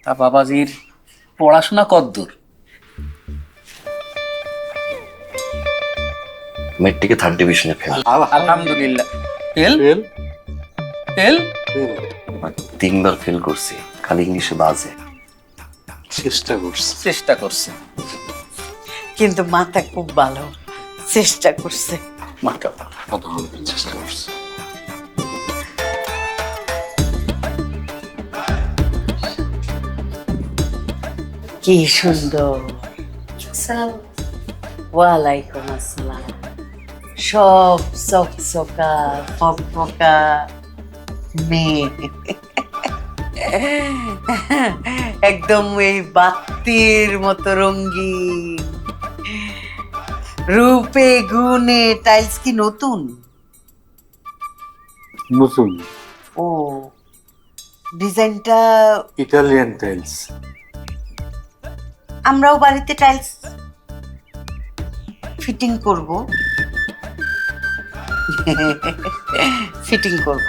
তা বাবাজির পড়াশোনা কতদূর? মেট্রিকে 3rd ডিভিশনে ফেল। আলহামদুলিল্লাহ। ফেল ফেল ফেল 3বার ফেল করছি, খালি ইংলিশে বাজে। চেষ্টা করছে। চেষ্টা করছে। কিন্তু মাথা খুব ভালো, চেষ্টা করছে। মাশাআল্লাহ। কথা বলতে চেষ্টা করছে। কি সুন্দর। ওয়ালাইকুম আসসালাম। সব চকচকা ফকফকা মেয়ে, একদম এই বাতির মতো রঙিন, রূপে গুণে। টাইলস কি নতুন? নতুন ও, ডিজাইনটা ইটালিয়ান টাইলস। আমরাও বাড়িতে টাইলস ফিটিং করব। ফিটিং করব।